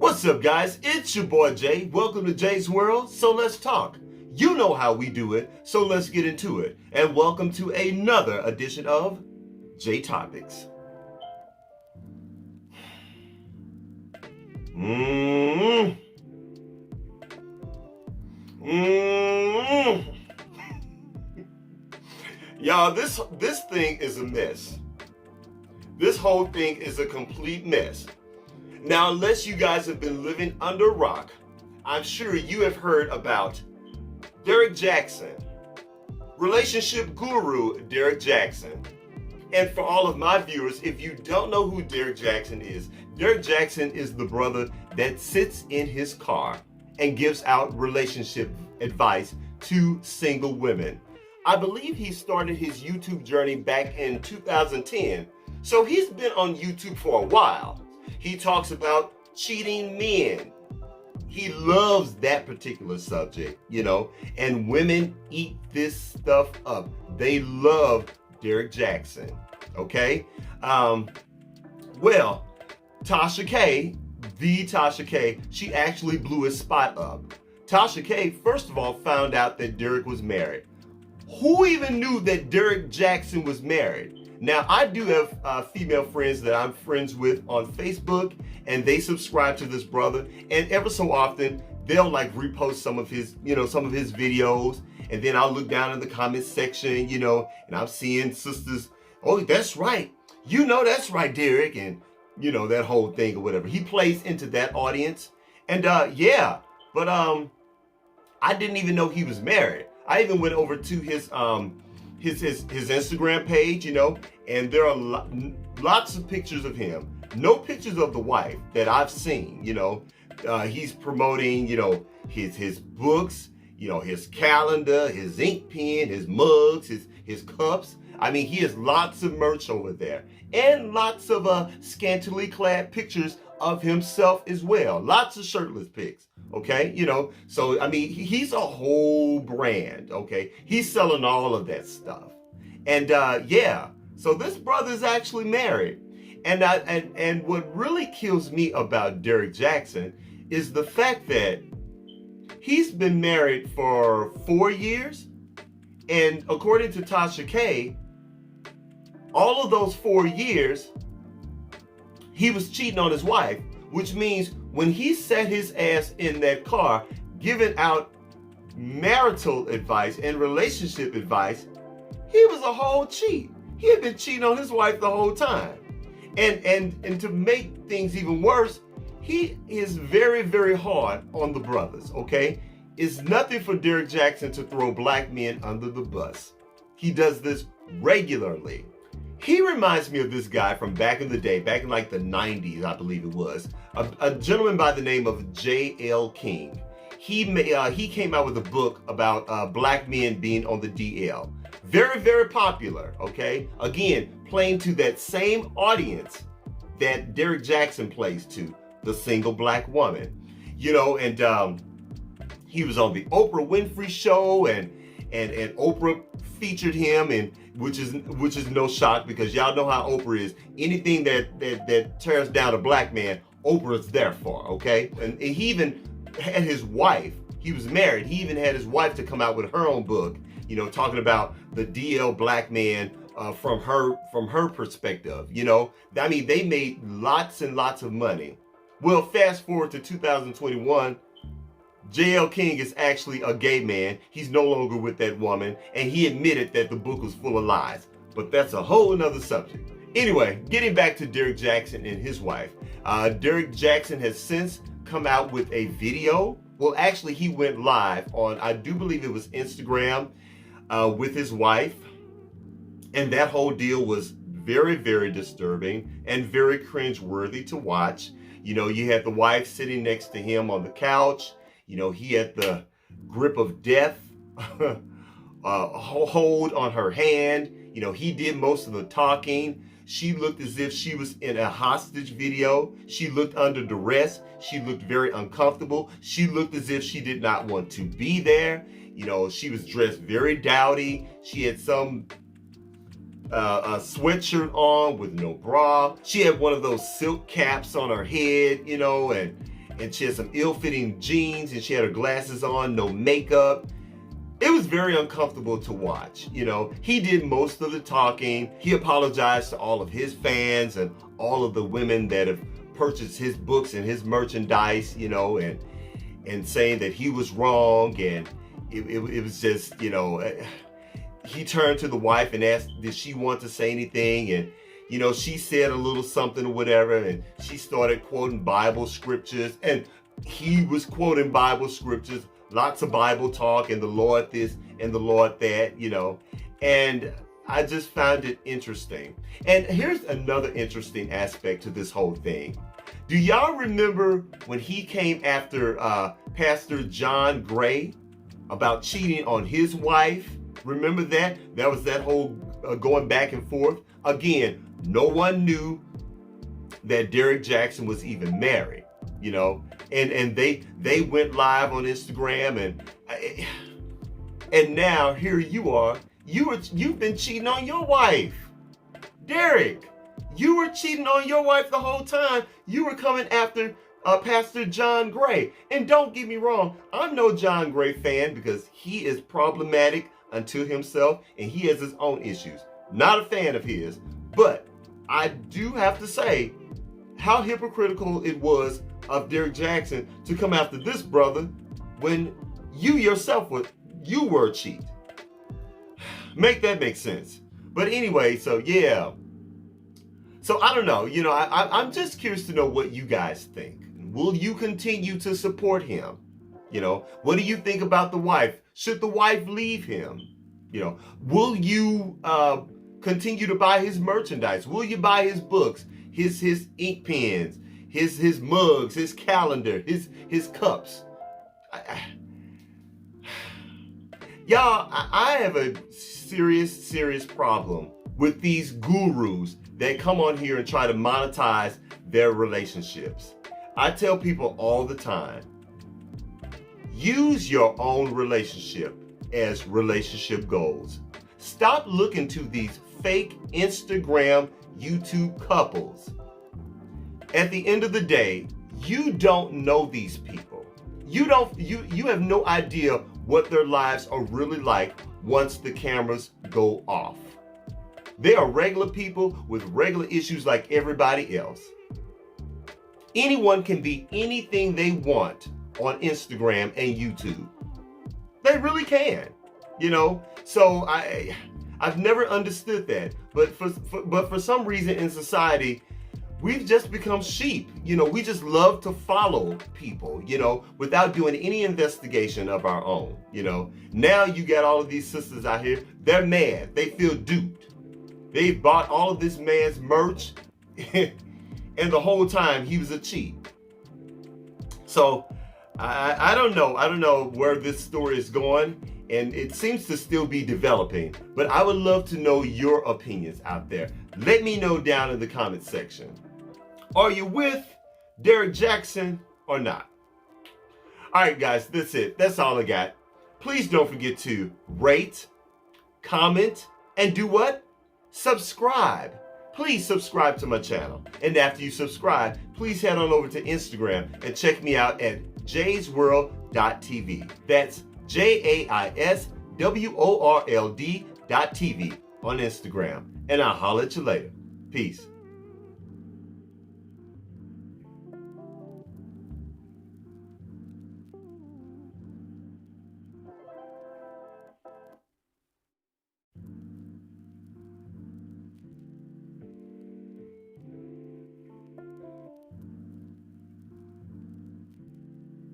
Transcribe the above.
What's up, guys? It's your boy Jay. Welcome to Jay's World. So let's talk. You know how we do it, so let's get into it. And welcome to another edition of Jay Topics. Y'all, this thing is a mess. This whole thing is a complete mess. Now, unless you guys have been living under a rock, I'm sure you have heard about Derrick Jaxn, relationship guru Derrick Jaxn. And for all of my viewers, if you don't know who Derrick Jaxn is the brother that sits in his car and gives out relationship advice to single women. I believe he started his YouTube journey back in 2010, so he's been on YouTube for a while. He talks about cheating men. He loves that particular subject, and women eat this stuff up. They love Derrick Jaxn, okay? Well, Tasha K, she actually blew his spot up. Tasha K, first of all, found out that Derrick was married. Who even knew that Derrick Jaxn was married? Now, I do have female friends that I'm friends with on Facebook, and they subscribe to this brother, and ever so often, they'll repost some of his videos, and then I'll look down in the comments section, and I'm seeing sisters, oh, that's right, that's right, Derrick, and, that whole thing or whatever. He plays into that audience, and but I didn't even know he was married. I even went over to his Instagram page, and there are lots of pictures of him. No pictures of the wife that I've seen, He's promoting, his books, his calendar, his ink pen, his mugs, his cups. I mean, he has lots of merch over there, and lots of scantily clad pictures of himself as well. Lots of shirtless pics. Okay, so I mean, he's a whole brand. Okay, he's selling all of that stuff, and so this brother's actually married, and what really kills me about Derrick Jaxn is the fact that he's been married for 4 years, and according to Tasha K, all of those 4 years he was cheating on his wife, which means when he sat his ass in that car giving out marital advice and relationship advice, he was a whole cheat. He had been cheating on his wife the whole time. And to make things even worse, he is very, very hard on the brothers, okay? It's nothing for Derrick Jaxn to throw black men under the bus. He does this regularly. He reminds me of this guy from back in the day, back in the 90s, I believe it was. A gentleman by the name of J.L. King. He came out with a book about black men being on the DL. Very, very popular, okay? Again, playing to that same audience that Derrick Jaxn plays to, the single black woman. And he was on the Oprah Winfrey Show, and Oprah featured him, and which is no shock, because y'all know how Oprah is. Anything that tears down a black man, Oprah's there for, okay? And he even had his wife, he was married, he even had his wife to come out with her own book, talking about the DL black man from her perspective, I mean, they made lots and lots of money. Well, fast forward to 2021, J.L. King is actually a gay man. He's no longer with that woman, and he admitted that the book was full of lies. But that's a whole another subject. Anyway, getting back to Derrick Jaxn and his wife. Derrick Jaxn has since come out with a video. Well, actually, he went live on, I do believe it was Instagram, with his wife. And that whole deal was very, very disturbing and very cringeworthy to watch. You had the wife sitting next to him on the couch. He had the grip of death hold on her hand. He did most of the talking. She looked as if she was in a hostage video. She looked under duress. She looked very uncomfortable. She looked as if she did not want to be there. She was dressed very dowdy. She had some a sweatshirt on with no bra. She had one of those silk caps on her head, and she had some ill-fitting jeans, and she had her glasses on, no makeup. It was very uncomfortable to watch. He did most of the talking. He apologized to all of his fans and all of the women that have purchased his books and his merchandise, and saying that he was wrong. And it was just, he turned to the wife and asked, did she want to say anything? And, she said a little something or whatever, and she started quoting Bible scriptures, and he was quoting Bible scriptures, lots of Bible talk, and the Lord this and the Lord that, and I just found it interesting. And here's another interesting aspect to this whole thing. Do y'all remember when he came after Pastor John Gray about cheating on his wife? Remember that? That was that whole going back and forth. Again, no one knew that Derrick Jaxn was even married, and they went live on Instagram, and now here you are. You've been cheating on your wife. Derrick, you were cheating on your wife the whole time. You were coming after Pastor John Gray. And don't get me wrong, I'm no John Gray fan because he is problematic unto himself and he has his own issues. Not a fan of his, but I do have to say how hypocritical it was of Derrick Jaxn to come after this brother when you yourself were a cheat. Make that make sense. But anyway, so yeah. So I don't know, I'm just curious to know what you guys think. Will you continue to support him? What do you think about the wife? Should the wife leave him? Will you continue to buy his merchandise? Will you buy his books, his ink pens, his mugs, his calendar, his cups? Y'all, I have a serious problem with these gurus that come on here and try to monetize their relationships. I tell people all the time, use your own relationship as relationship goals. Stop looking to these fake Instagram, YouTube couples. At the end of the day, you don't know these people. You have no idea what their lives are really like once the cameras go off. They are regular people with regular issues like everybody else. Anyone can be anything they want on Instagram and YouTube. They really can, So I've never understood that. But for some reason in society, we've just become sheep. We just love to follow people, without doing any investigation of our own, Now you got all of these sisters out here, they're mad. They feel duped. They bought all of this man's merch and the whole time he was a cheat. So I don't know. I don't know where this story is going, and it seems to still be developing, but I would love to know your opinions out there. Let me know down in the comment section. Are you with Derrick Jaxn or not? All right, guys, that's it. That's all I got. Please don't forget to rate, comment, and do what? Subscribe. Please subscribe to my channel. And after you subscribe, please head on over to Instagram and check me out at jaysworld.tv. That's JAISWORLD.tv on Instagram. And I'll holler at you later. Peace.